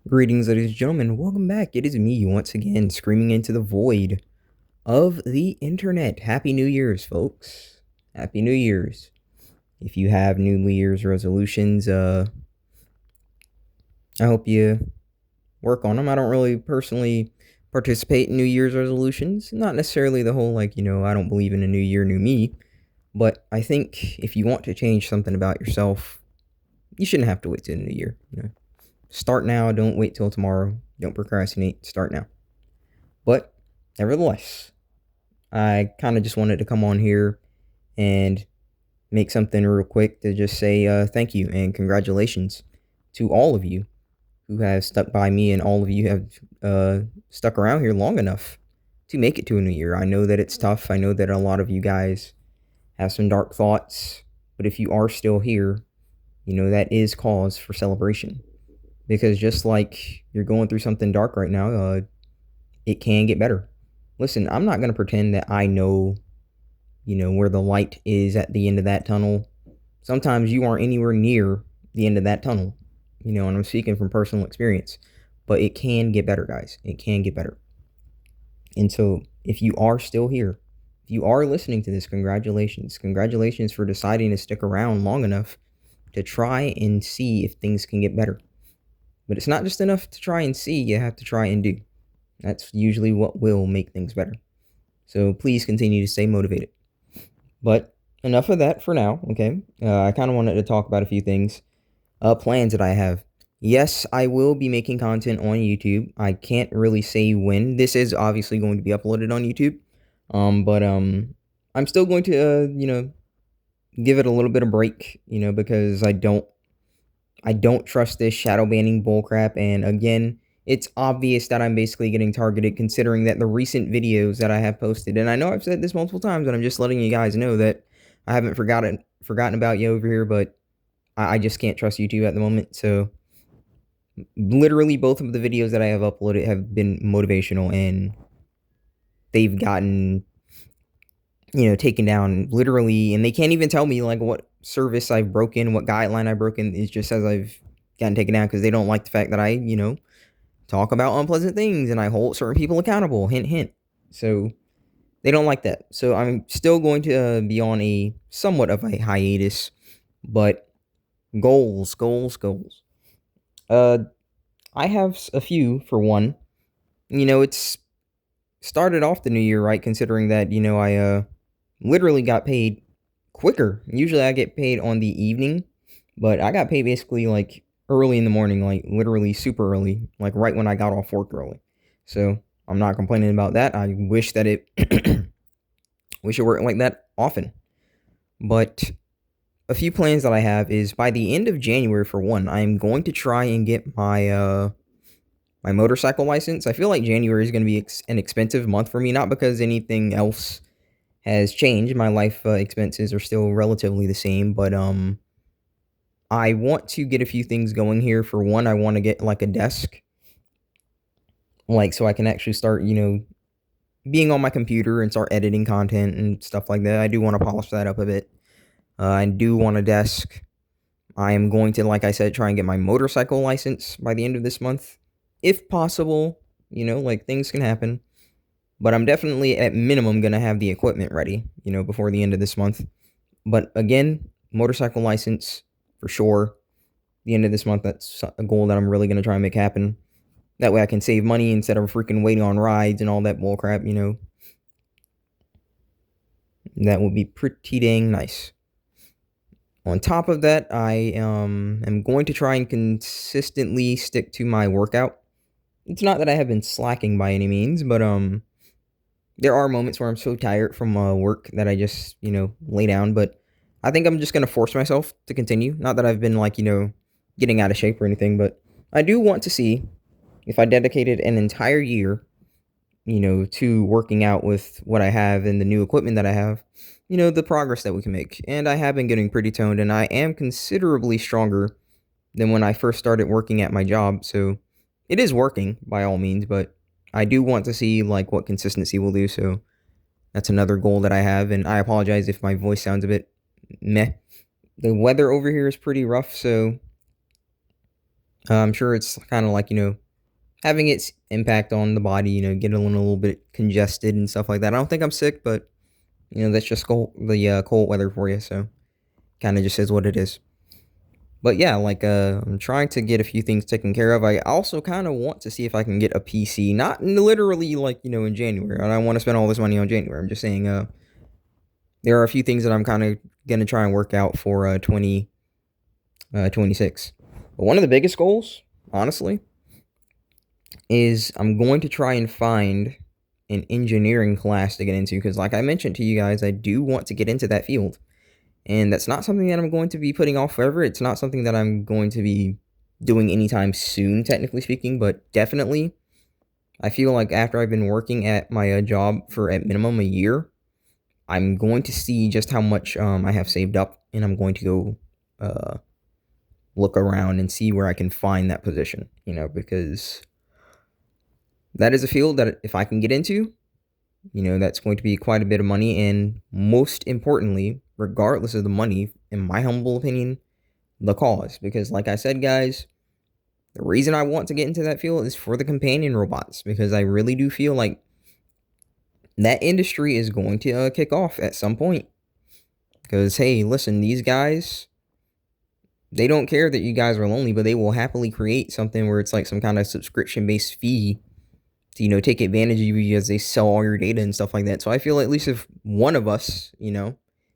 Greetings, ladies and gentlemen. Welcome back. It is me once again, screaming into the void of the internet. Happy New Year's, folks. Happy New Year's. If you have New Year's resolutions, I hope you work on them. I don't really personally participate in New Year's resolutions. Not necessarily the whole, I don't believe in a new year, new me. But I think if you want to change something about yourself, you shouldn't have to wait till the new year. Start now. Don't wait till tomorrow. Don't procrastinate. Start now. But nevertheless, I kind of just wanted to come on here and make something real quick to just say thank you and congratulations to all of you who have stuck by me and all of you have stuck around here long enough to make it to a new year. I know that it's tough. I know that a lot of you guys have some dark thoughts, but if you are still here, that is cause for celebration. Because just like you're going through something dark right now, it can get better. Listen, I'm not going to pretend that I know, where the light is at the end of that tunnel. Sometimes you aren't anywhere near the end of that tunnel, and I'm speaking from personal experience. But it can get better, guys. It can get better. And so if you are still here, if you are listening to this, congratulations. Congratulations for deciding to stick around long enough to try and see if things can get better. But it's not just enough to try and see, you have to try and do. That's usually what will make things better. So please continue to stay motivated. But enough of that for now, okay? I kind of wanted to talk about a few things. Plans that I have. Yes, I will be making content on YouTube. I can't really say when. This is obviously going to be uploaded on YouTube. But I'm still going to, give it a little bit of break, because I don't trust this shadow banning bullcrap. And again, it's obvious that I'm basically getting targeted considering that the recent videos that I have posted, and I know I've said this multiple times, and I'm just letting you guys know that I haven't forgotten about you over here, but I just can't trust YouTube at the moment. So literally both of the videos that I have uploaded have been motivational, and they've gotten, taken down literally, and they can't even tell me like what service I've broken, what guideline I've broken. It just says I've gotten taken down because they don't like the fact that I, talk about unpleasant things and I hold certain people accountable. Hint, hint. So they don't like that. So I'm still going to be on a somewhat of a hiatus, but goals. Uh, I have a few for one. It's started off the new year right, considering that I literally got paid quicker. Usually I get paid on the evening, but I got paid basically like early in the morning, like literally super early, like right when I got off work early. So I'm not complaining about that. I wish that it wish it worked like that often. But a few plans that I have is by the end of January, for one, I'm going to try and get my motorcycle license. I feel like January is going to be an expensive month for me, not because anything else has changed. My life expenses are still relatively the same, but I want to get a few things going here. For one, I want to get like a desk, like so I can actually start, being on my computer and start editing content and stuff like that. I do want to polish that up a bit. I do want a desk. I am going to, like I said, try and get my motorcycle license by the end of this month, if possible. Like things can happen, but I'm definitely at minimum gonna have the equipment ready, before the end of this month. But again, motorcycle license for sure. The end of this month, that's a goal that I'm really gonna try and make happen. That way I can save money instead of freaking waiting on rides and all that bullcrap, That would be pretty dang nice. On top of that, I am going to try and consistently stick to my workout. It's not that I have been slacking by any means, but there are moments where I'm so tired from work that I just, lay down. But I think I'm just going to force myself to continue. Not that I've been like, getting out of shape or anything, but I do want to see if I dedicated an entire year, to working out with what I have and the new equipment that I have, the progress that we can make. And I have been getting pretty toned, and I am considerably stronger than when I first started working at my job. So it is working by all means, but I do want to see like what consistency will do. So that's another goal that I have, and I apologize if my voice sounds a bit meh. The weather over here is pretty rough, so I'm sure it's kind of like, having its impact on the body, getting a little bit congested and stuff like that. I don't think I'm sick, but, that's just the cold weather for you. So kind of just is what it is. But yeah, like I'm trying to get a few things taken care of. I also kind of want to see if I can get a PC, not literally like, in January. I don't want to spend all this money on January. I'm just saying there are a few things that I'm kind of going to try and work out for 2026. But one of the biggest goals, honestly, is I'm going to try and find an engineering class to get into because like I mentioned to you guys, I do want to get into that field. And that's not something that I'm going to be putting off forever. It's not something that I'm going to be doing anytime soon, technically speaking, but definitely I feel like after I've been working at my job for at minimum a year, I'm going to see just how much I have saved up, and I'm going to go look around and see where I can find that position, because that is a field that if I can get into, that's going to be quite a bit of money. And most importantly, regardless of the money, in my humble opinion, the cause. Because, like I said, guys, the reason I want to get into that field is for the companion robots. Because I really do feel like that industry is going to kick off at some point. Because, hey, listen, these guys, they don't care that you guys are lonely, but they will happily create something where it's like some kind of subscription based fee to, take advantage of you because they sell all your data and stuff like that. So I feel at least if one of us,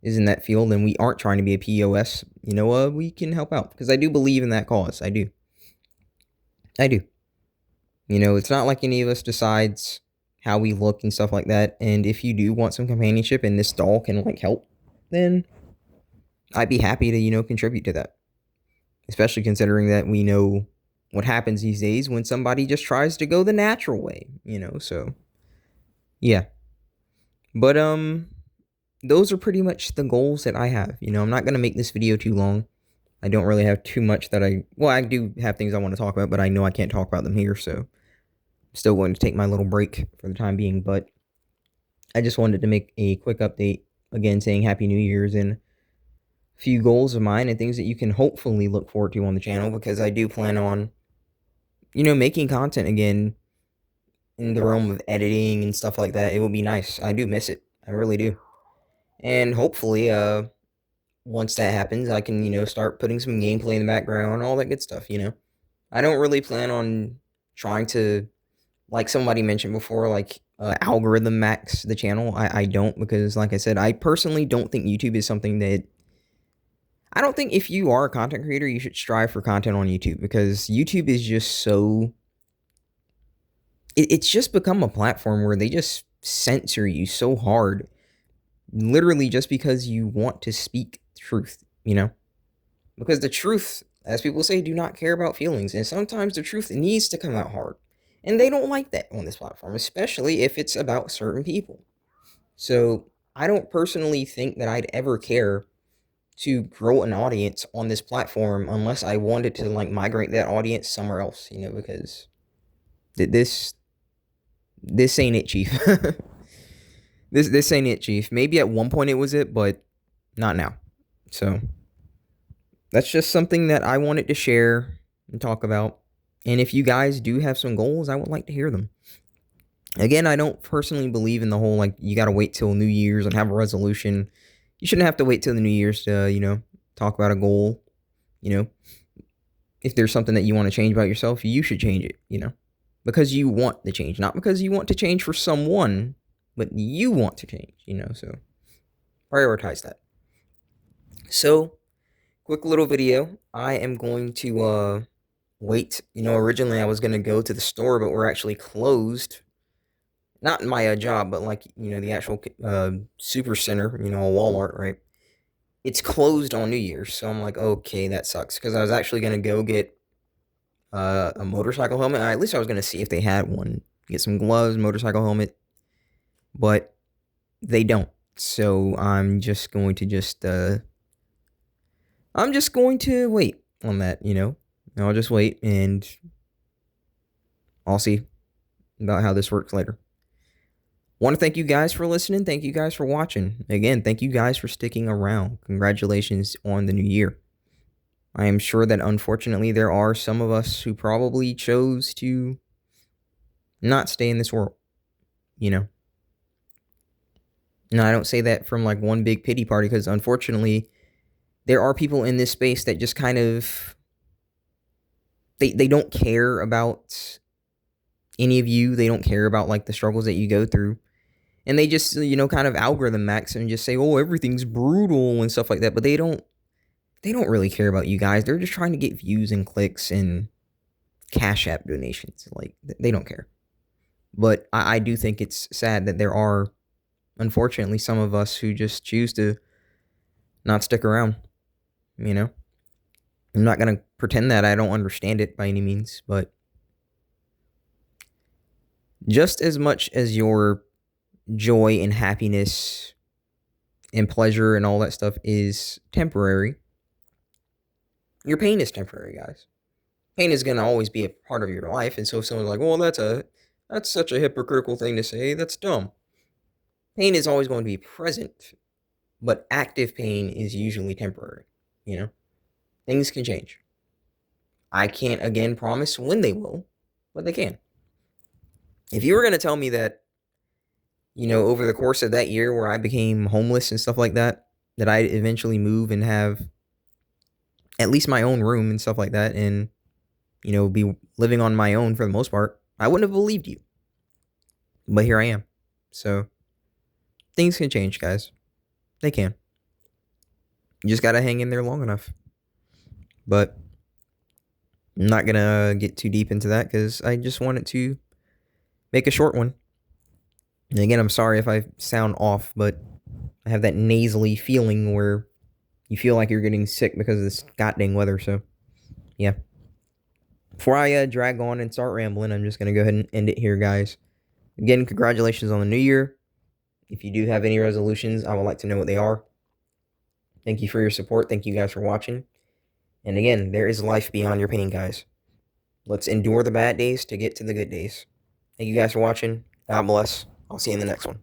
is in that field and we aren't trying to be a POS, we can help out because I do believe in that cause. I do. It's not like any of us decides how we look and stuff like that. And if you do want some companionship and this doll can like help, then I'd be happy to, contribute to that. Especially considering that we know what happens these days when somebody just tries to go the natural way, so yeah. But those are pretty much the goals that I have. I'm not going to make this video too long. I don't really have too much that I do have things I want to talk about, but I know I can't talk about them here, so I'm still going to take my little break for the time being. But I just wanted to make a quick update again saying Happy New Year's and a few goals of mine and things that you can hopefully look forward to on the channel, because I do plan on making content again in the realm of editing and stuff like that. It will be nice. I do miss it. I really do. And hopefully, once that happens, I can, start putting some gameplay in the background, all that good stuff, I don't really plan on trying to, like somebody mentioned before, like algorithm max the channel. I don't, because like I said, I personally don't think YouTube is something that, I don't think if you are a content creator, you should strive for content on YouTube, because YouTube is just so, it's just become a platform where they just censor you so hard, literally just because you want to speak truth, because the truth, as people say, do not care about feelings, and sometimes the truth needs to come out hard, and they don't like that on this platform, especially if it's about certain people. So I don't personally think that I'd ever care to grow an audience on this platform unless I wanted to like migrate that audience somewhere else, because this ain't it, chief. This ain't it, chief. Maybe at one point it was it, but not now. So that's just something that I wanted to share and talk about. And if you guys do have some goals, I would like to hear them. Again, I don't personally believe in the whole like you got to wait till New Year's and have a resolution. You shouldn't have to wait till the New Year's to, talk about a goal. If there's something that you want to change about yourself, you should change it, because you want the change, not because you want to change for someone, but you want to change, so prioritize that. So, quick little video. I am going to wait. Originally I was going to go to the store, but we're actually closed. Not in my job, but like, the actual super center, Walmart, right? It's closed on New Year's. So I'm like, okay, that sucks. Because I was actually going to go get a motorcycle helmet. At least I was going to see if they had one. Get some gloves, motorcycle helmet. But they don't. So I'm just going to wait on that, I'll just wait and I'll see about how this works later. Want to thank you guys for listening. Thank you guys for watching. Again, thank you guys for sticking around. Congratulations on the new year. I am sure that unfortunately there are some of us who probably chose to not stay in this world, you know. No, I don't say that from like one big pity party, because unfortunately there are people in this space that just kind of they don't care about any of you. They don't care about like the struggles that you go through. And they just, kind of algorithm max and just say, "Oh, everything's brutal" and stuff like that, but they don't really care about you guys. They're just trying to get views and clicks and Cash App donations. Like they don't care. But I do think it's sad that there are, unfortunately, some of us who just choose to not stick around. You know, I'm not gonna pretend that I don't understand it by any means, but just as much as your joy and happiness and pleasure and all that stuff is temporary, your pain is temporary, guys. Pain is gonna always be a part of your life, and so if someone's like, "Well, that's such a hypocritical thing to say. That's dumb." Pain is always going to be present, but active pain is usually temporary. You know, things can change. I can't again promise when they will, but they can. If you were gonna tell me that, over the course of that year where I became homeless and stuff like that, that I'd eventually move and have at least my own room and stuff like that, and be living on my own for the most part, I wouldn't have believed you. But here I am. So things can change, guys. They can. You just gotta hang in there long enough. But I'm not gonna get too deep into that because I just wanted to make a short one. And again, I'm sorry if I sound off, but I have that nasally feeling where you feel like you're getting sick because of this goddamn weather. So, yeah. Before I drag on and start rambling, I'm just gonna go ahead and end it here, guys. Again, congratulations on the new year. If you do have any resolutions, I would like to know what they are. Thank you for your support. Thank you guys for watching. And again, there is life beyond your pain, guys. Let's endure the bad days to get to the good days. Thank you guys for watching. God bless. I'll see you in the next one.